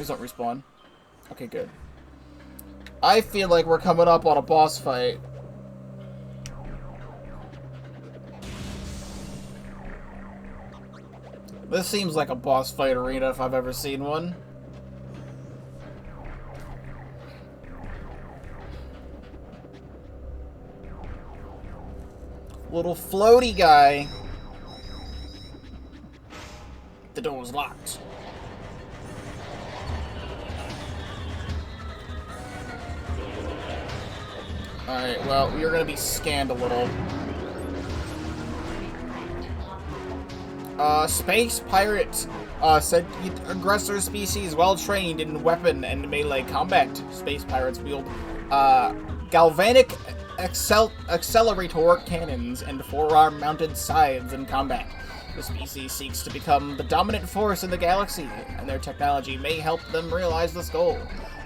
Please don't respawn. Okay, good. I feel like we're coming up on a boss fight. This seems like a boss fight arena if I've ever seen one. Little floaty guy. The door's locked. Alright, well, we are gonna be scanned a little. Space pirate. Said aggressor species well trained in weapon and melee combat. Space pirates wield galvanic accelerator cannons and forearm mounted scythes in combat. The species seeks to become the dominant force in the galaxy, and their technology may help them realize this goal.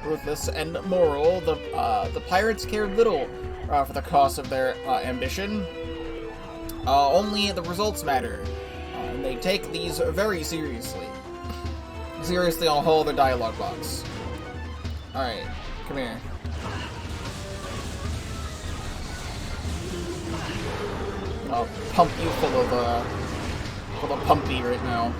Ruthless and moral, the pirates care little for the cost of their ambition. Only the results matter. And they take these very seriously. Seriously, I'll hold their dialogue box. Alright, come here. I'll pump you full of pumpy right now.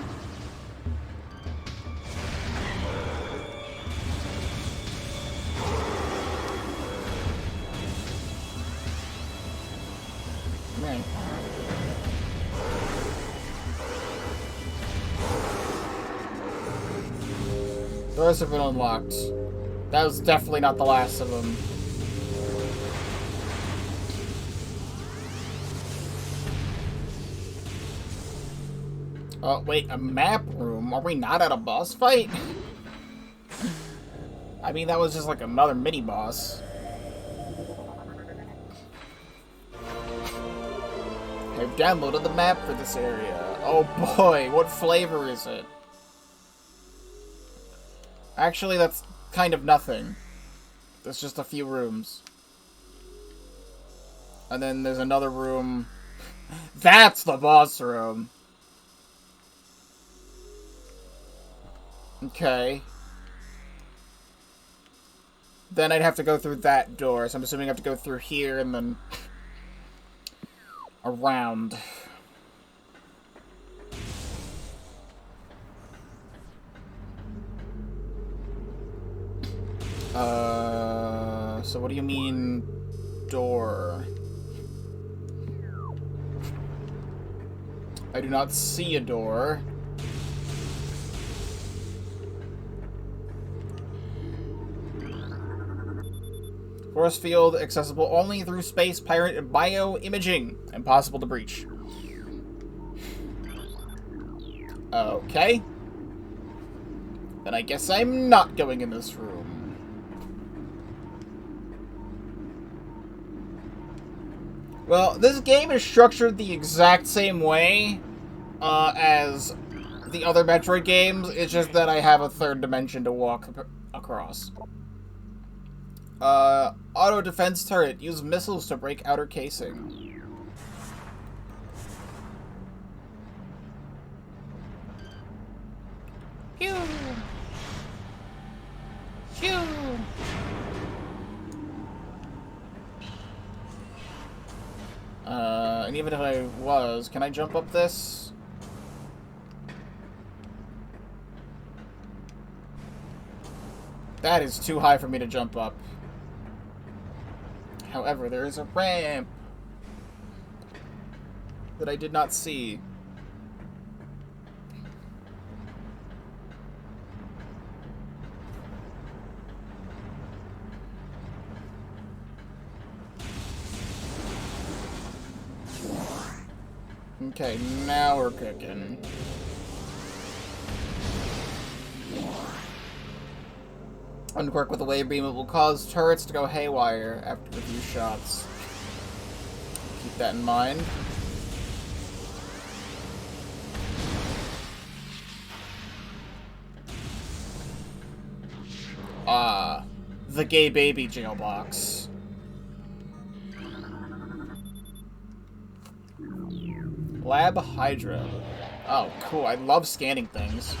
Man. Doors have been unlocked. That was definitely not the last of them. Oh, wait, a map room? Are we not at a boss fight? I mean, that was just like another mini-boss. I've downloaded the map for this area. Oh boy, what flavor is it? Actually, that's kind of nothing. There's just a few rooms. And then there's another room. That's the boss room! Okay. Then I'd have to go through that door, so I'm assuming I have to go through here and then around. So what do you mean, door? I do not see a door. Force field accessible only through space pirate bioimaging. Impossible to breach. Okay. Then I guess I'm not going in this room. Well, this game is structured the exact same way as the other Metroid games. It's just that I have a third dimension to walk across. Auto defense turret. Use missiles to break outer casing. Pew! Pew! And even if I was, can I jump up this? That is too high for me to jump up. However, there is a ramp that I did not see. Okay, now we're cooking. Unquirk with a wave beam, it will cause turrets to go haywire after a few shots. Keep that in mind. The gay baby jailbox. Lab Hydra. Oh, cool. I love scanning things.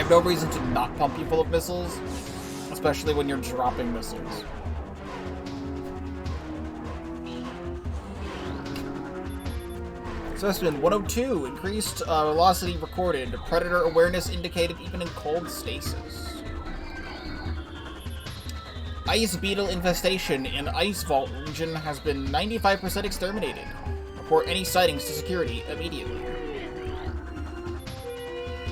have no reason to not pump you full of missiles, especially when you're dropping missiles. Specimen 102, increased velocity recorded. Predator awareness indicated even in cold stasis. Ice beetle infestation in Ice Vault region has been 95% exterminated. Report any sightings to security immediately.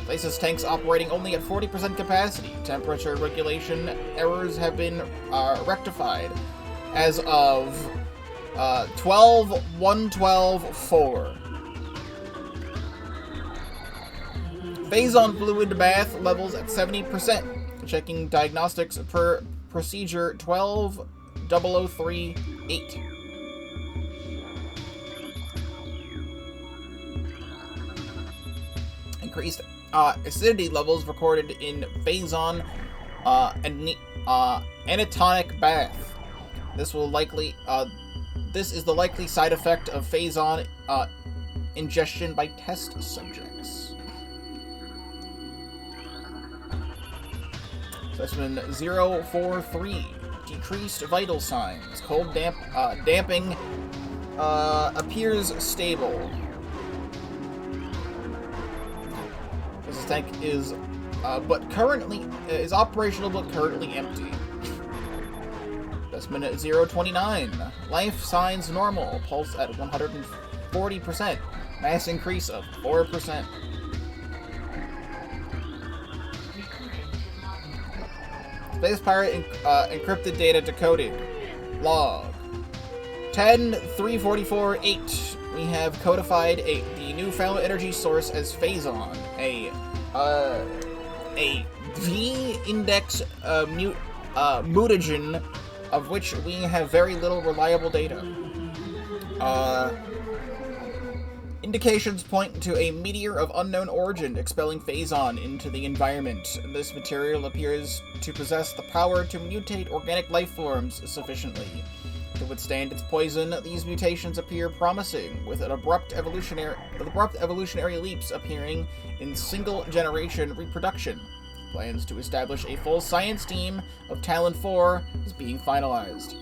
Places tanks operating only at 40% capacity. Temperature regulation errors have been rectified as of 12/1/12/4. Phazon fluid bath levels at 70%. Checking diagnostics per procedure 12/0038. Increased acidity levels recorded in Phazon anatonic bath. This is the likely side effect of Phazon ingestion by test subjects. Specimen 043. Decreased vital signs. Cold damping appears stable. This tank is operational but currently empty. Specimen 029. Life signs normal. Pulse at 140%. Mass increase of 4%. Space Pirate encrypted data decoded. Log 10-344-8. We have codified the newfound energy source as Phazon, a V-index mutagen of which we have very little reliable data. Indications point to a meteor of unknown origin expelling Phazon into the environment. This material appears to possess the power to mutate organic life forms sufficiently. To withstand its poison, these mutations appear promising, with abrupt evolutionary leaps appearing in single-generation reproduction. Plans to establish a full science team of Tallon IV is being finalized.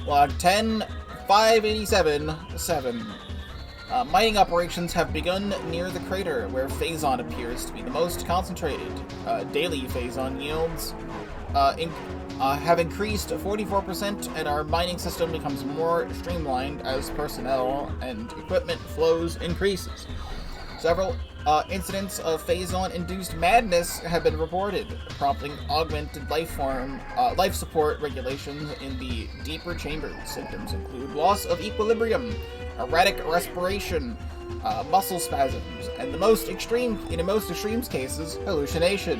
Log 10-587-7. Mining operations have begun near the crater, where Phazon appears to be the most concentrated. Daily Phazon yields have increased 44%, and our mining system becomes more streamlined as personnel and equipment flows increases. Several incidents of Phazon-induced madness have been reported, prompting augmented life support regulations in the deeper chambers. Symptoms include loss of equilibrium, erratic respiration, muscle spasms, and in the most extreme cases, hallucination.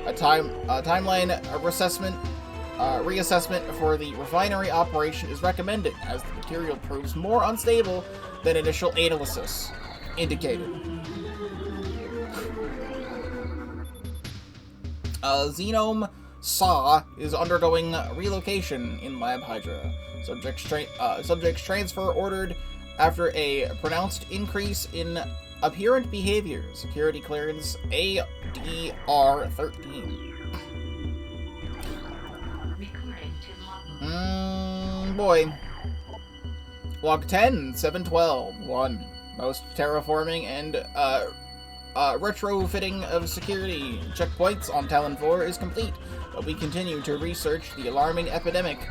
A timeline reassessment for the refinery operation is recommended, as the material proves more unstable than initial analysis indicated. Xenome Saw is undergoing relocation in Lab Hydra. Subjects transfer ordered after a pronounced increase in apparent behavior. Security clearance ADR-13. Boy. Log 10-712-1. Most terraforming and retrofitting of security checkpoints on Tallon IV is complete, but we continue to research the alarming epidemic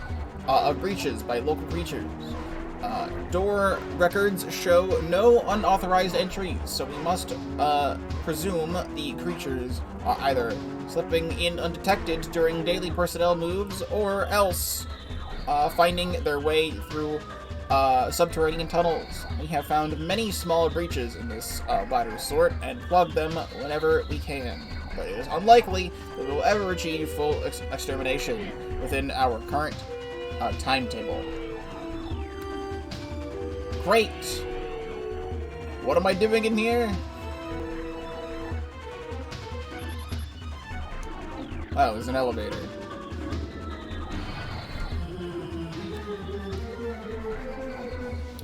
of breaches by local creatures. Door records show no unauthorized entries, so we must presume the creatures are either slipping in undetected during daily personnel moves, or else finding their way through subterranean tunnels. We have found many small breaches in this latter sort and plug them whenever we can, but it is unlikely that we will ever achieve full extermination within our current timetable. Great! What am I doing in here? Oh, there's an elevator.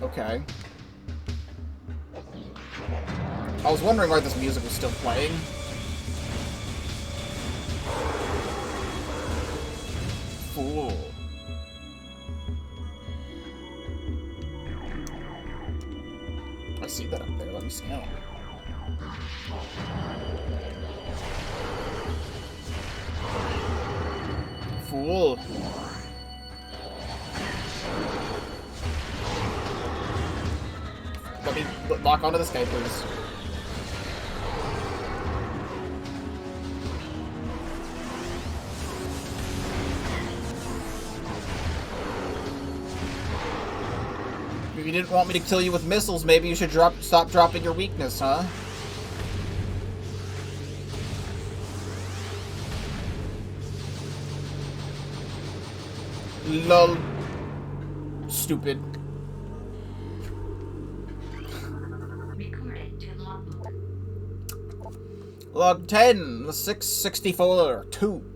Okay. I was wondering why this music was still playing. Fool. I see that up there. Let me scan. Fool. Let me lock onto this guy, please. If you didn't want me to kill you with missiles, maybe you should stop dropping your weakness, huh? Lol. Stupid. Log 10, 664-2.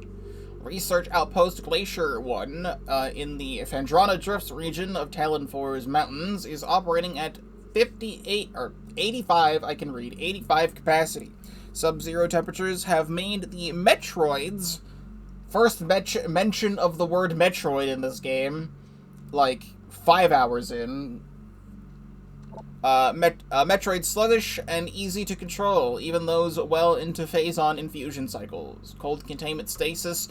Research Outpost Glacier 1 in the Phandrana Drifts region of Tallon IV's mountains is operating at 58 or 85, I can read, 85 capacity. Sub-zero temperatures have made the Metroids, first mention of the word Metroid in this game, like 5 hours in, Metroid sluggish and easy to control, even those well into phase-on infusion cycles. Cold containment stasis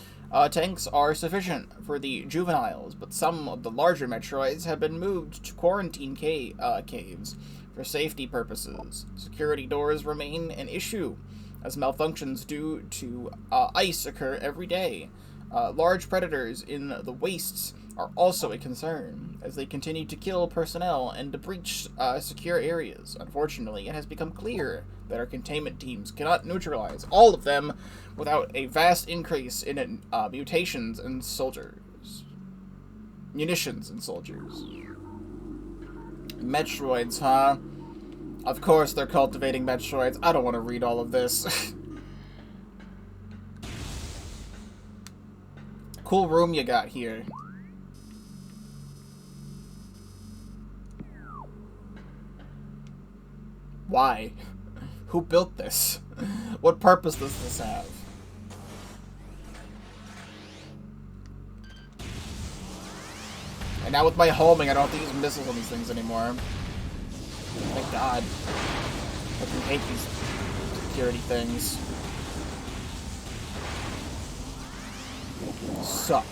tanks are sufficient for the juveniles, but some of the larger Metroids have been moved to quarantine caves for safety purposes. Security doors remain an issue, as malfunctions due to ice occur every day. Large predators in the wastes are also a concern, as they continue to kill personnel and to breach secure areas. Unfortunately, it has become clear that our containment teams cannot neutralize all of them without a vast increase in munitions and soldiers. Metroids, huh? Of course they're cultivating Metroids. I don't want to read all of this. Cool room you got here. Why? Who built this? What purpose does this have? And now with my homing, I don't have to use missiles on these things anymore. Thank God. I fucking hate these security things. Suck.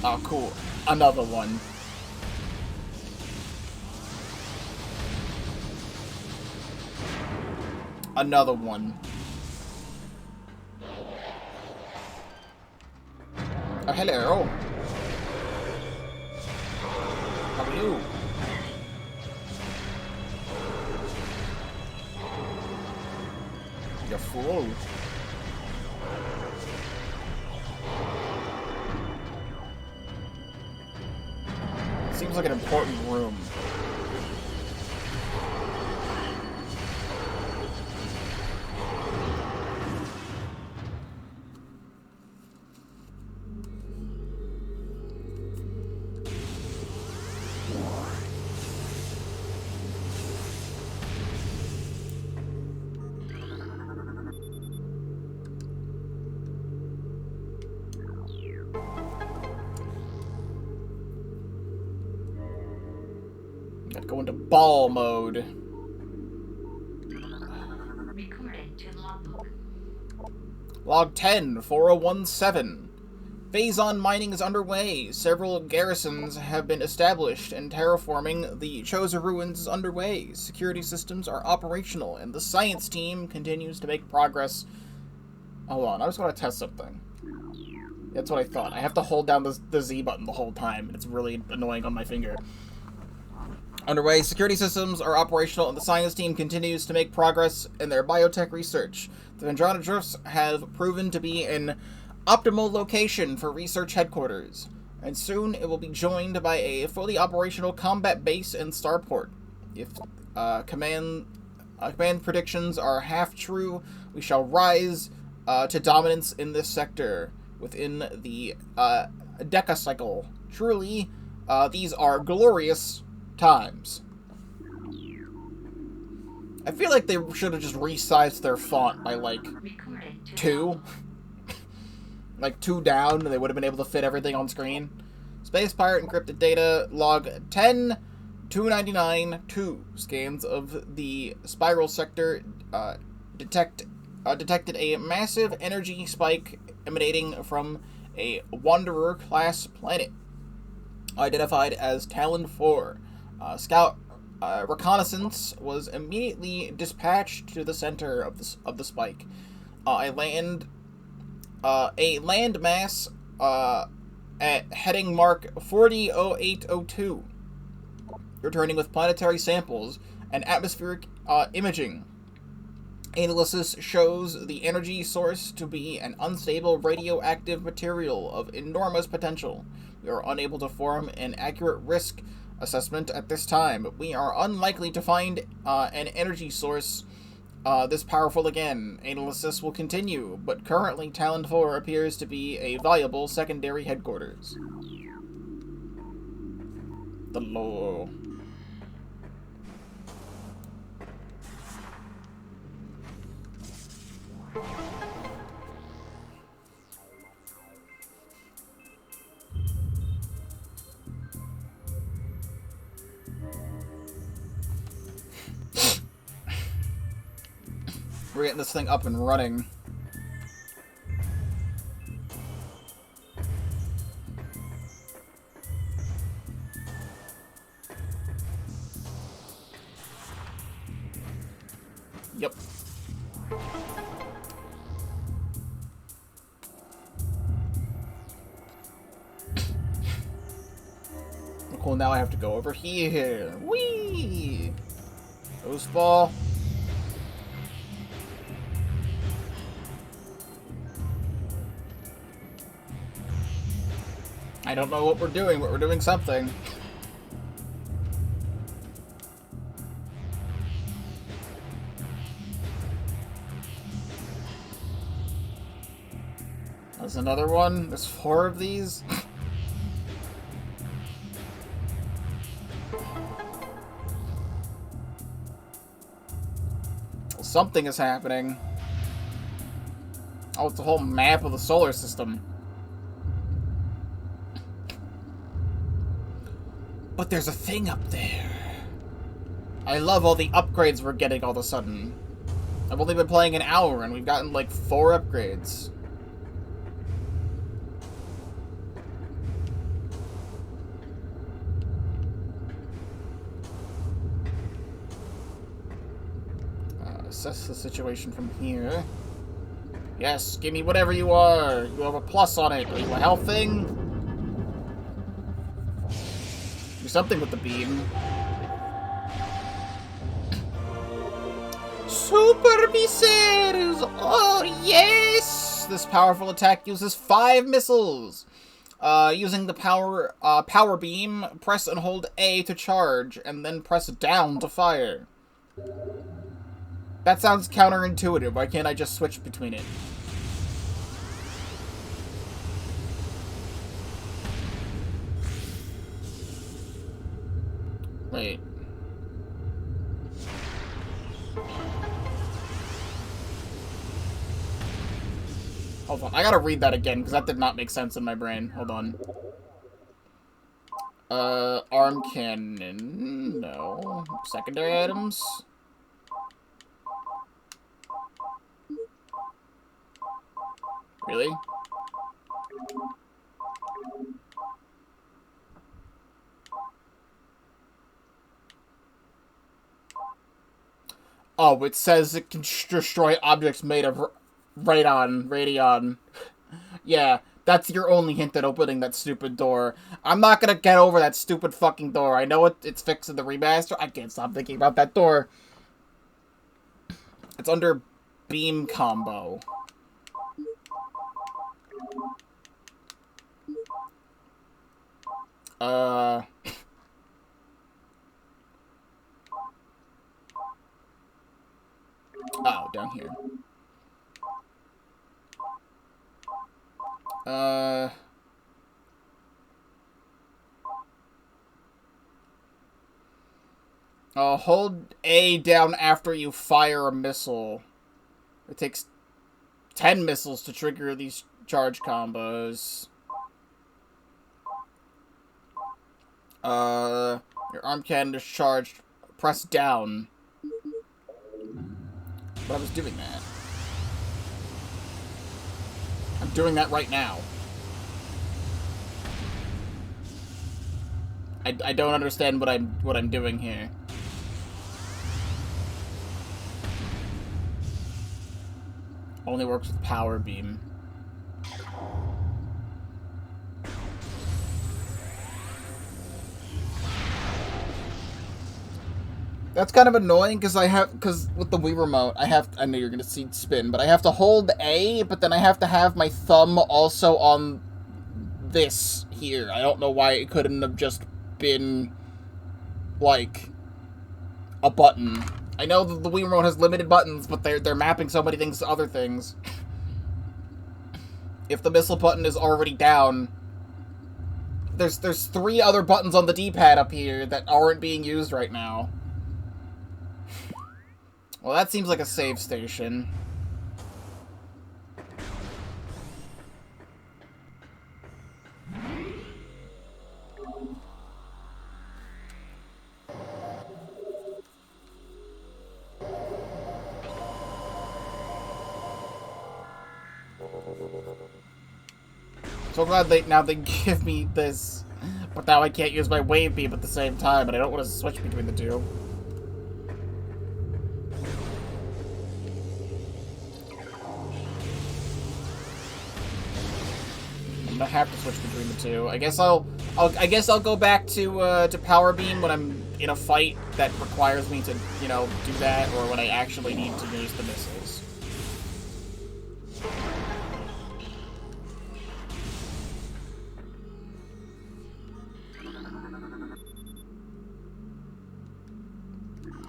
Oh, cool. Another one. Another one. Oh, hello. How are you? You fool. Seems like an important room. Gotta go into ball mode. Recorded to logbook. Log 10, 4017. Phase-on mining is underway. Several garrisons have been established, and terraforming the Chosen Ruins is underway. Security systems are operational, and the science team continues to make progress. Hold on, I just want to test something. That's what I thought. I have to hold down the Z button the whole time, and it's really annoying on my finger. Underway, security systems are operational, and the science team continues to make progress in their biotech research. The Phandrana Drifts have proven to be an optimal location for research headquarters, and soon it will be joined by a fully operational combat base and starport. If command predictions are half true, we shall rise to dominance in this sector within the decacycle. Truly, these are glorious times. I feel like they should have just resized their font by, like, Recording to 2. Like, 2 down, and they would have been able to fit everything on screen. Space Pirate encrypted data log 10-299-2 scans of the spiral sector detected a massive energy spike emanating from a Wanderer-class planet, identified as Tallon IV. Scout reconnaissance was immediately dispatched to the center of the spike. A landmass at heading mark 400802, returning with planetary samples and atmospheric imaging. Analysis shows the energy source to be an unstable radioactive material of enormous potential. We are unable to form an accurate risk assessment at this time, but we are unlikely to find an energy source this powerful again. Analysis will continue, but currently Tallon IV appears to be a viable secondary headquarters. The lore. We're getting this thing up and running. Yep. Cool, now I have to go over here. Whee! Ghost ball. I don't know what we're doing, but we're doing something. There's another one. There's 4 of these. Something is happening. Oh, it's a whole map of the solar system. But there's a thing up there. I love all the upgrades we're getting all of a sudden. I've only been playing an hour and we've gotten like 4 upgrades. Assess the situation from here. Yes, give me whatever you are. You have a plus on it. Are you a health thing? Do something with the beam. Super missiles! Oh, yes! This powerful attack uses 5 missiles. Using the power beam, press and hold A to charge, and then press down to fire. That sounds counterintuitive. Why can't I just switch between it? Wait. Hold on. I gotta read that again, because that did not make sense in my brain. Hold on. Arm cannon. No. Secondary items. Really? Oh, it says it can destroy objects made of radion. Yeah, that's your only hint at opening that stupid door. I'm not gonna get over that stupid fucking door. I know it's fixed in the remaster. I can't stop thinking about that door. It's under beam combo. Oh, down here. Hold A down after you fire a missile. It takes 10 missiles to trigger these charge combos. Your arm cannon is charged. Press down. But I was doing that. I'm doing that right now. I don't understand what I'm doing here. Only works with power beam. That's kind of annoying because because with the Wii remote, I know you're gonna see spin, but I have to hold A, but then I have to have my thumb also on this here. I don't know why it couldn't have just been like a button. I know the Wii remote has limited buttons, but they're mapping so many things to other things. If the missile button is already down, there's 3 other buttons on the D-pad up here that aren't being used right now. Well, that seems like a save station. So glad now they give me this, but now I can't use my wave beam at the same time, and I don't want to switch between the two. I'm gonna have to switch between the two. I guess I'll go back to power beam when I'm in a fight that requires me to, you know, do that, or when I actually need to use the missiles.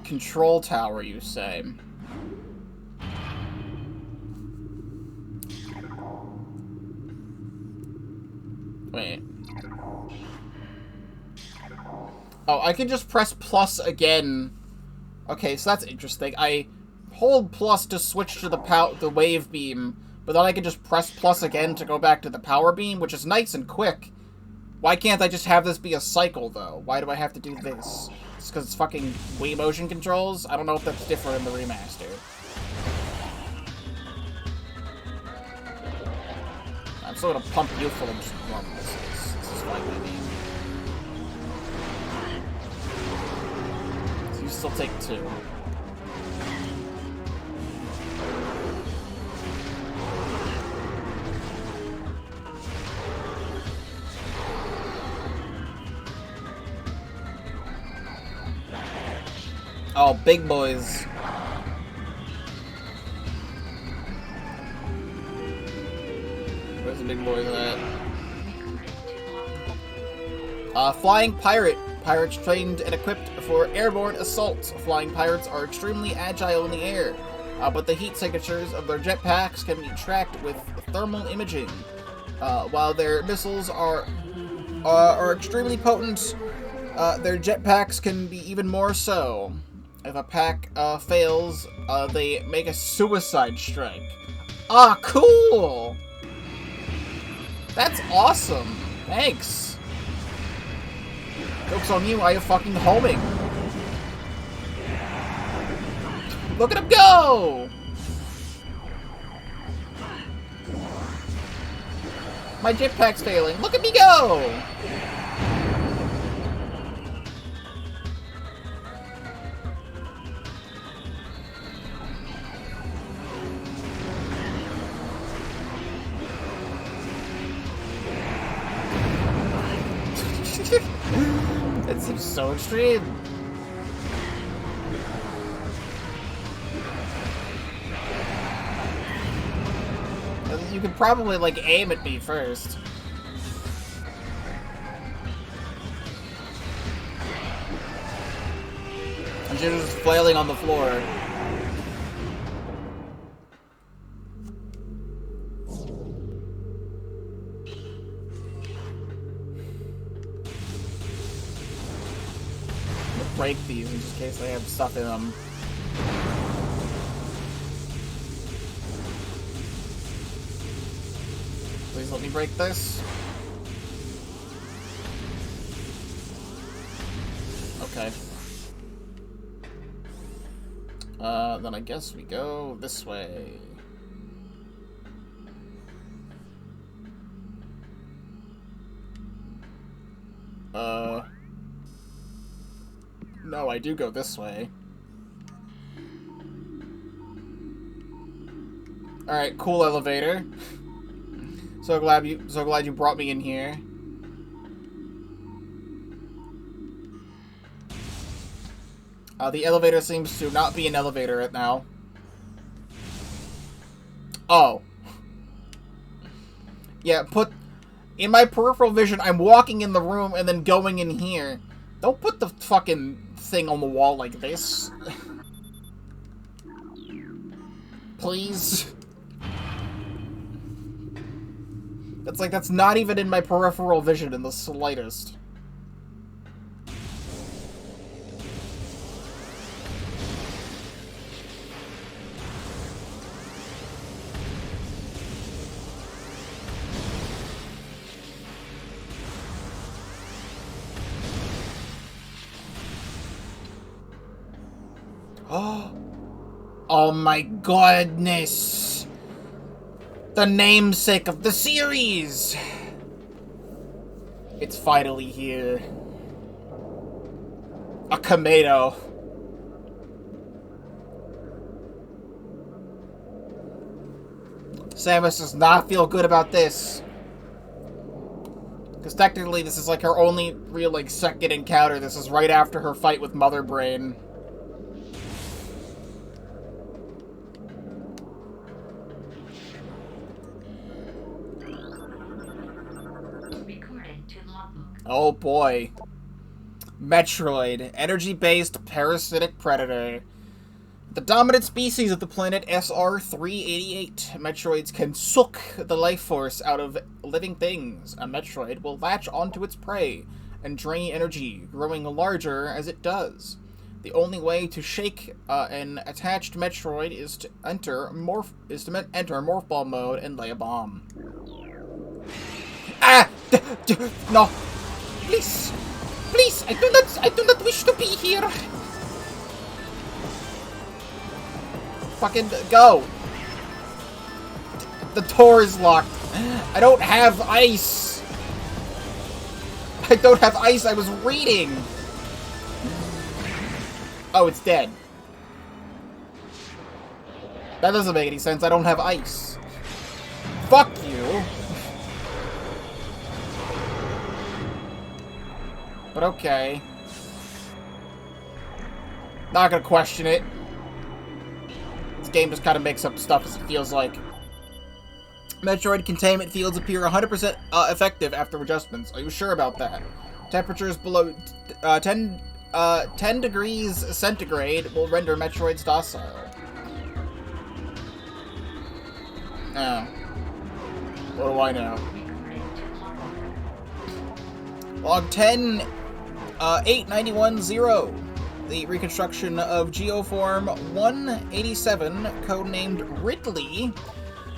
Control tower, you say? Wait. Oh, I can just press plus again. Okay, so that's interesting. I hold plus to switch to the wave beam, but then I can just press plus again to go back to the power beam, which is nice and quick. Why can't I just have this be a cycle, though? Why do I have to do this? It's because it's fucking Wii motion controls? I don't know if that's different in the remaster. I'm still gonna pump you full of just normal missiles. This is fine by me. So you still take 2. Oh, big boys. Where's the big boys at? Flying pirate. Pirates trained and equipped for airborne assaults. Flying pirates are extremely agile in the air, but the heat signatures of their jetpacks can be tracked with thermal imaging. While their missiles are extremely potent, their jetpacks can be even more so. If a pack fails, they make a suicide strike. Ah, cool! That's awesome. Thanks. Joke's on you, I am fucking homing. Look at him go! My jetpack's failing. Look at me go! That seems so extreme. You could probably, like, aim at me first. And you're just flailing on the floor. break these in just case they have stuff in them. Please let me break this. Okay. Then I guess we go this way. No, I do go this way. Alright, cool elevator. So glad you brought me in here. The elevator seems to not be an elevator right now. Oh. Yeah, in my peripheral vision, I'm walking in the room and then going in here. Don't put the fucking thing on the wall like this. Please. That's not even in my peripheral vision in the slightest. Oh my goodness! The namesake of the series! It's finally here. A Kamado. Samus does not feel good about this. Because technically this is like her only real like second encounter. This is right after her fight with Mother Brain. Oh boy. Metroid, energy-based parasitic predator. The dominant species of the planet SR-388. Metroids can suck the life force out of living things. A Metroid will latch onto its prey and drain energy, growing larger as it does. The only way to shake an attached Metroid is to enter morph ball mode and lay a bomb. Ah! No! Please! Please! I do not wish to be here! Fucking go! The door is locked. I don't have ice! I don't have ice, I was reading! Oh, it's dead. That doesn't make any sense, I don't have ice. Fuck you! But okay. Not gonna question it. This game just kind of makes up stuff as it feels like. Metroid containment fields appear 100% effective after adjustments. Are you sure about that? Temperatures below 10 degrees centigrade will render Metroids docile. Oh. What do I know? Log 10, 8910. The reconstruction of Geoform 187, codenamed Ridley,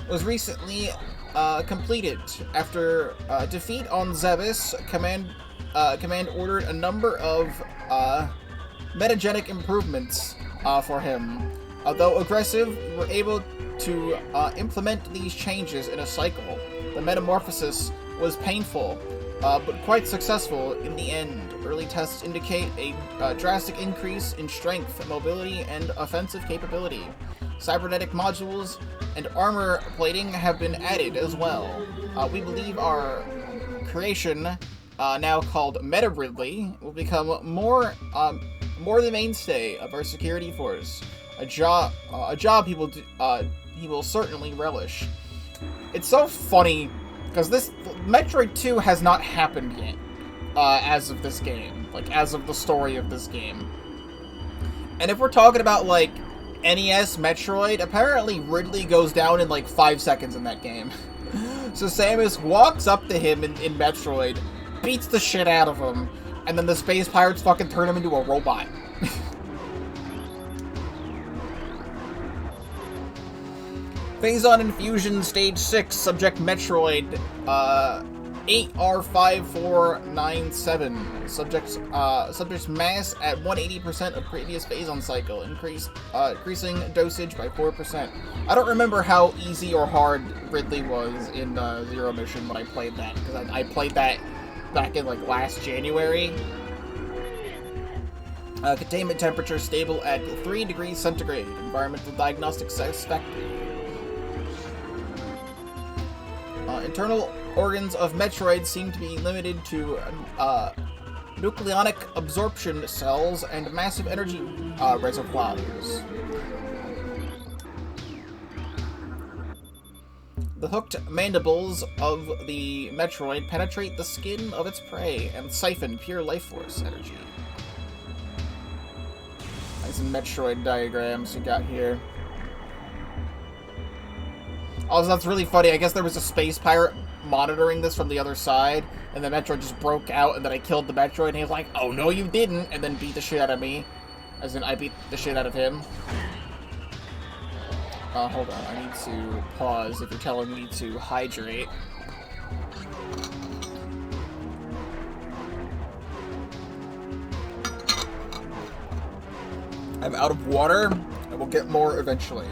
was recently completed. After defeat on Zebes, Command ordered a number of metagenic improvements for him. Although aggressive, we were able to implement these changes in a cycle. The metamorphosis was painful, but quite successful in the end. Early tests indicate a drastic increase in strength, mobility, and offensive capability. Cybernetic modules and armor plating have been added as well. We believe our creation, now called Meta Ridley, will become more the mainstay of our security force. A job he will certainly relish. It's so funny because this Metroid 2 has not happened yet, as of this game, like as of the story of this game. And if we're talking about like NES Metroid, apparently Ridley goes down in like 5 seconds in that game. So Samus walks up to him in Metroid, beats the shit out of him, and then the space pirates fucking turn him into a robot. Phazon Infusion Stage 6, Subject Metroid, 8R5497. Subject's mass at 180% of previous Phazon cycle, increasing dosage by 4%. I don't remember how easy or hard Ridley was in Zero Mission when I played that, because I played that back in, like, last January. Containment temperature stable at 3 degrees centigrade. Environmental diagnostics satisfactory. Internal organs of Metroids seem to be limited to nucleonic absorption cells and massive energy reservoirs. The hooked mandibles of the Metroid penetrate the skin of its prey and siphon pure life force energy. Nice Metroid diagrams you got here. Also, that's really funny. I guess there was a space pirate monitoring this from the other side, and the Metroid just broke out, and then I killed the Metroid, and he was like, "Oh, no, you didn't," and then beat the shit out of me. As in, I beat the shit out of him. Hold on. I need to pause if you're telling me to hydrate. I'm out of water. I will get more eventually.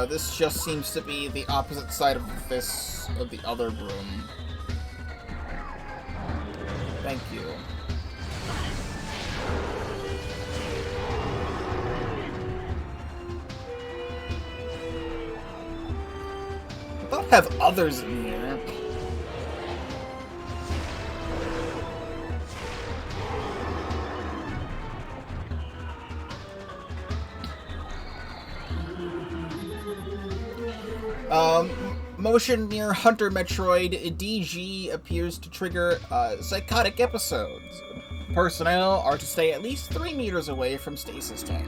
This just seems to be the opposite side of the other room. Thank you. I don't have others in here. Motion near Hunter Metroid DG appears to trigger psychotic episodes. Personnel are to stay at least 3 meters away from stasis tank.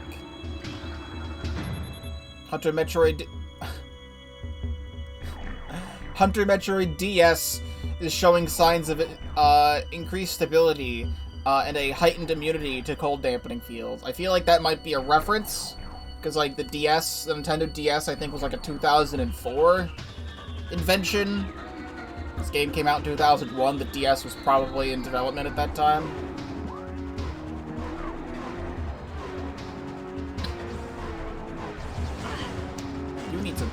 Hunter Metroid DS is showing signs of increased stability and a heightened immunity to cold dampening fields. I feel like that might be a reference, because like the Nintendo DS, I think was like a 2004 invention. This game came out in 2001. The DS was probably in development at that time. You need to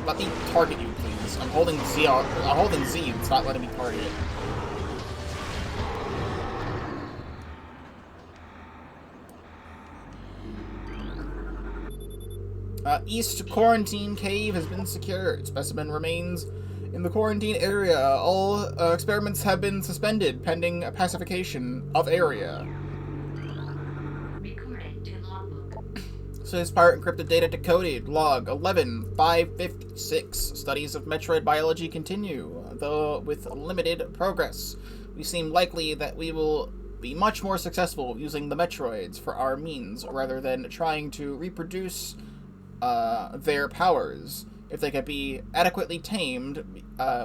let me target you, please. I'm holding Z. I'm holding Z. It's not letting me target it. East Quarantine Cave has been secured. Specimen remains in the quarantine area. All experiments have been suspended pending pacification of area. Recording to logbook. Space pirate encrypted data decoded. Log 11-556. Studies of Metroid biology continue, though with limited progress. We seem likely that we will be much more successful using the Metroids for our means, rather than trying to reproduce their powers. If they could be adequately tamed,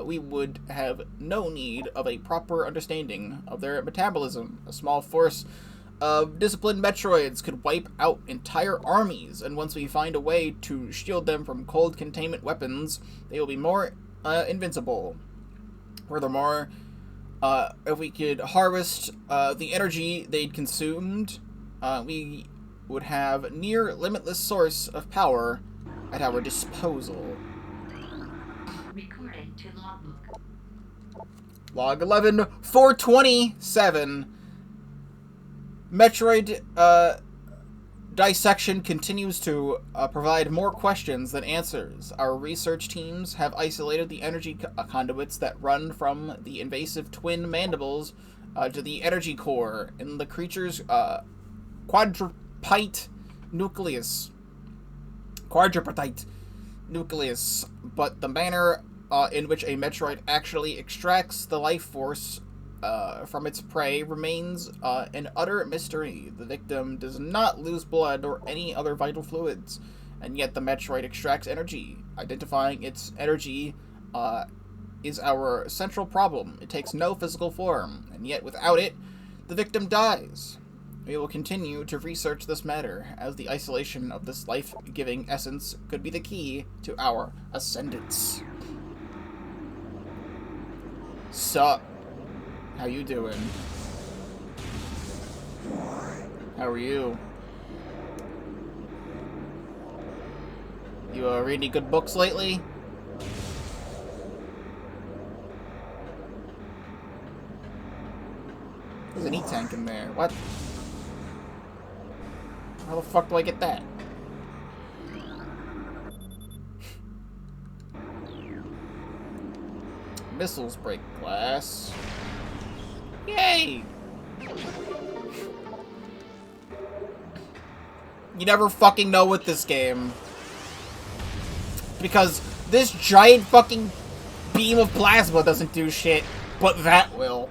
we would have no need of a proper understanding of their metabolism. A small force of disciplined Metroids could wipe out entire armies, and once we find a way to shield them from cold containment weapons, they will be more invincible. Furthermore, if we could harvest the energy they'd consumed, we would have near limitless source of power at our disposal. Recording to logbook. Log 11-427. Metroid dissection continues to provide more questions than answers. Our research teams have isolated the energy conduits that run from the invasive twin mandibles to the energy core in the creature's quadrupite nucleus, but the manner in which a Metroid actually extracts the life force from its prey remains an utter mystery. The victim does not lose blood or any other vital fluids, and yet the Metroid extracts energy. Identifying its energy is our central problem. It takes no physical form, and yet without it, the victim dies. We will continue to research this matter, as the isolation of this life-giving essence could be the key to our ascendance. Sup? How you doing? How are you? You read any good books lately? There's an E-tank in there. What? How the fuck do I get that? Missiles break glass. Yay! You never fucking know with this game. Because this giant fucking beam of plasma doesn't do shit, but that will.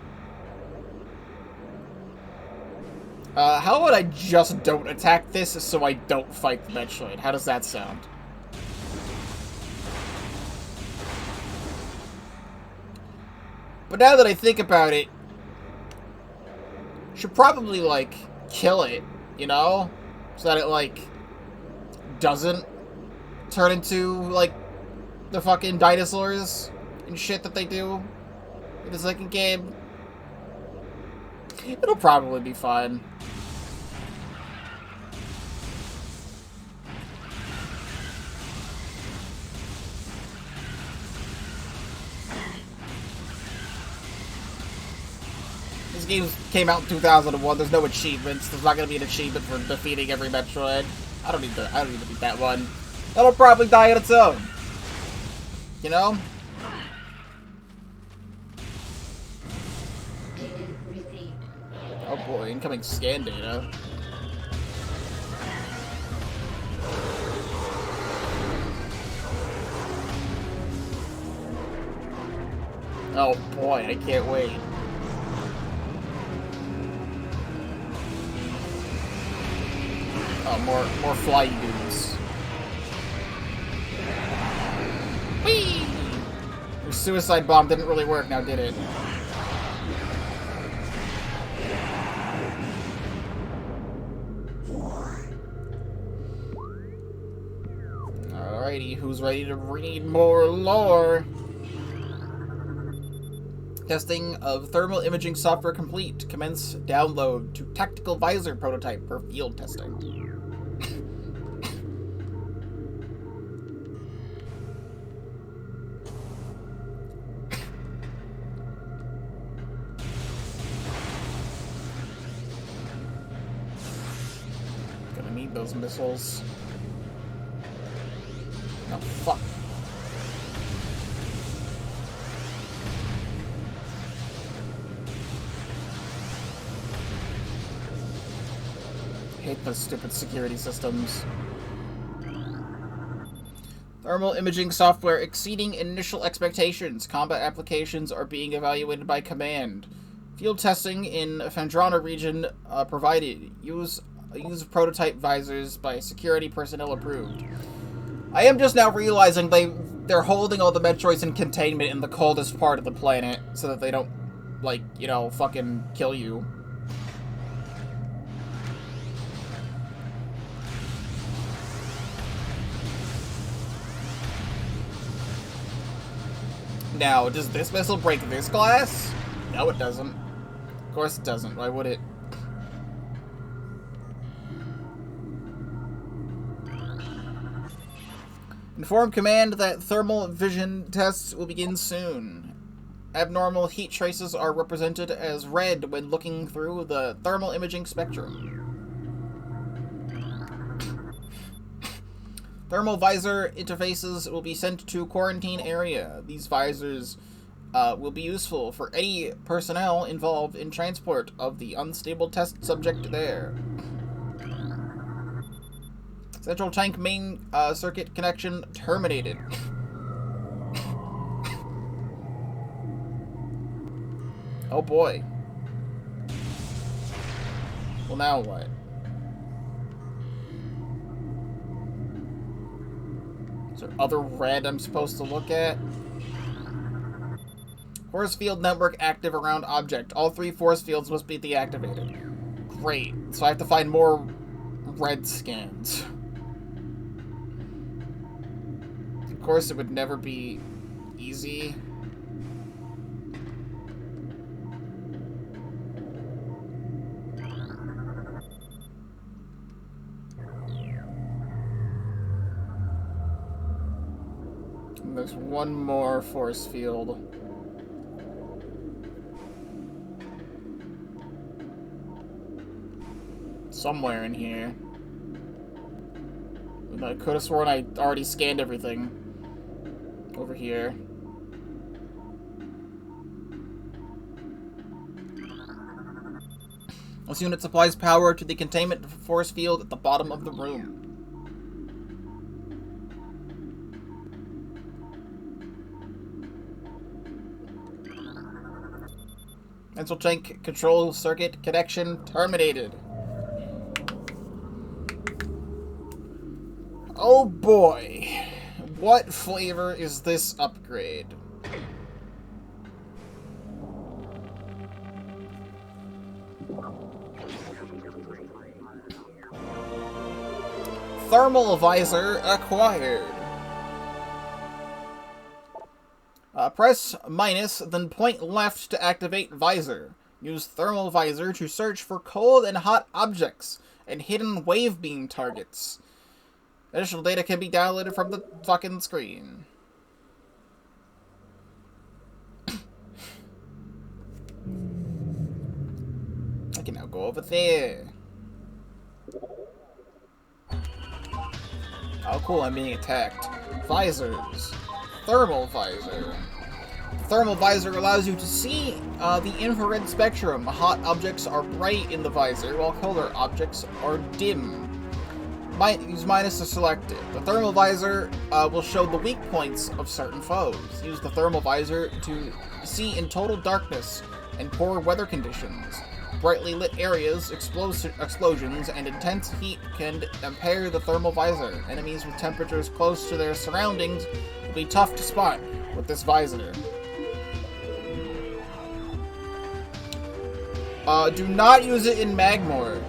How about I just don't attack this so I don't fight the Metroid? How does that sound? But now that I think about it, should probably, like, kill it, you know? So that it, like, doesn't turn into, like, the fucking dinosaurs and shit that they do in the second game. It'll probably be fine. This game came out in 2001. There's no achievements. There's not gonna be an achievement for defeating every Metroid. I don't need to beat that one. That'll probably die on its own. You know? Oh boy, incoming scan data. Oh boy, I can't wait. Oh, more fly dudes. Whee! Your suicide bomb didn't really work now, did it? Alrighty, who's ready to read more lore? Testing of thermal imaging software complete. Commence download to tactical visor prototype for field testing. Gonna need those missiles. Oh, fuck. I hate those stupid security systems. Thermal imaging software exceeding initial expectations. Combat applications are being evaluated by command. Field testing in Phendrana region provided. Use prototype visors by security personnel approved. I am just now realizing they're holding all the Metroids in containment in the coldest part of the planet so that they don't, like, you know, fucking kill you. Now, does this missile break this glass? No, it doesn't. Of course it doesn't. Why would it? Inform command that thermal vision tests will begin soon. Abnormal heat traces are represented as red when looking through the thermal imaging spectrum. Thermal visor interfaces will be sent to quarantine area. These visors will be useful for any personnel involved in transport of the unstable test subject there. Central tank main circuit connection terminated. Oh boy. Well, now what? Is there other red I'm supposed to look at? Force field network active around object. All 3 force fields must be deactivated. Great. So I have to find more red scans. Of course, it would never be easy. And there's one more force field. Somewhere in here. And I could have sworn I already scanned everything. Over here. This unit supplies power to the containment force field at the bottom of the room. Pencil tank control circuit connection terminated. Oh boy. What flavor is this upgrade? Thermal visor acquired. Press minus, then point left to activate visor. Use thermal visor to search for cold and hot objects and hidden wave beam targets. Additional data can be downloaded from the fucking screen. I can now go over there. Oh cool, I'm being attacked. Visors. Thermal visor. Thermal visor allows you to see the infrared spectrum. Hot objects are bright in the visor, while colder objects are dim. Use minus to select it. The thermal visor will show the weak points of certain foes. Use the thermal visor to see in total darkness and poor weather conditions. Brightly lit areas, explosions, and intense heat can impair the thermal visor. Enemies with temperatures close to their surroundings will be tough to spot with this visor. Do not use it in Magmor.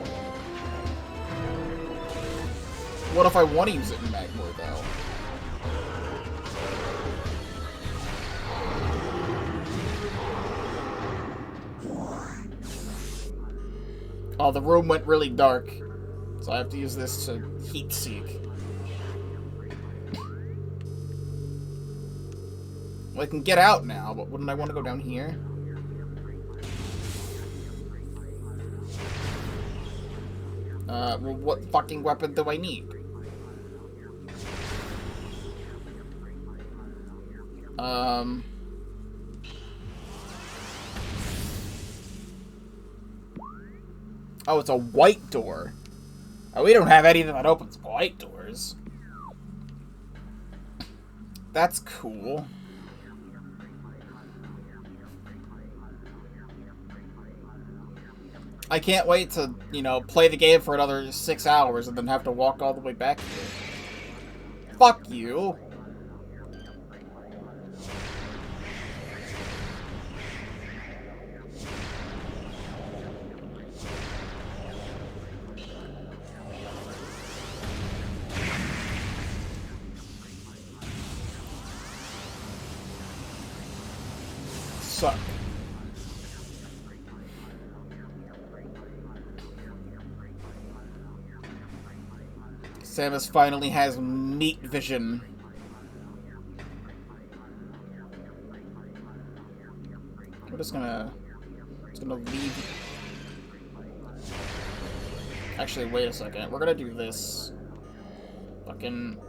What if I want to use it in Magmor, though? Oh, the room went really dark. So I have to use this to heat seek. Well, I can get out now, but wouldn't I want to go down here? Well, what fucking weapon do I need? Oh, it's a white door. Oh, we don't have anything that opens white doors. That's cool. I can't wait to, you know, play the game for another 6 hours and then have to walk all the way back here. Fuck you. Suck. Samus finally has meat vision. We're just gonna leave. Actually, wait a second. We're gonna do this. Fucking.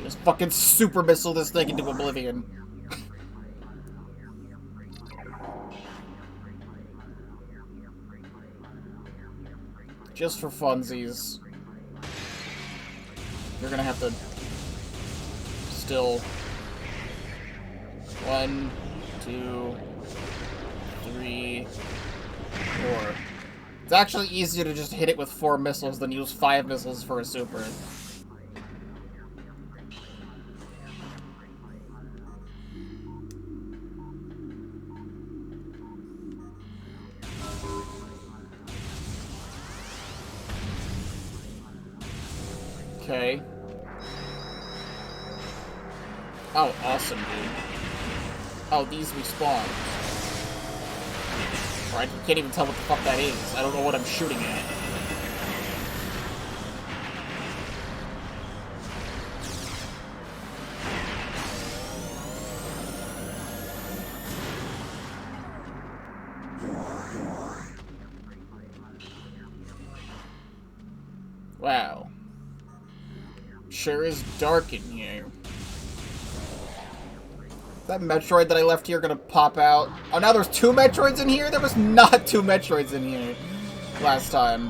Just fucking super missile this thing into oblivion. Just for funsies. You're gonna have to still 1, 2, 3, 4. It's actually easier to just hit it with 4 missiles than use 5 missiles for a super. Okay. Oh, awesome, dude. Oh, these respawn. Right, you can't even tell what the fuck that is. I don't know what I'm shooting at. Wow. Sure is dark in here. That Metroid that I left here gonna pop out. Oh, now there's 2 Metroids in here? There was not 2 Metroids in here last time.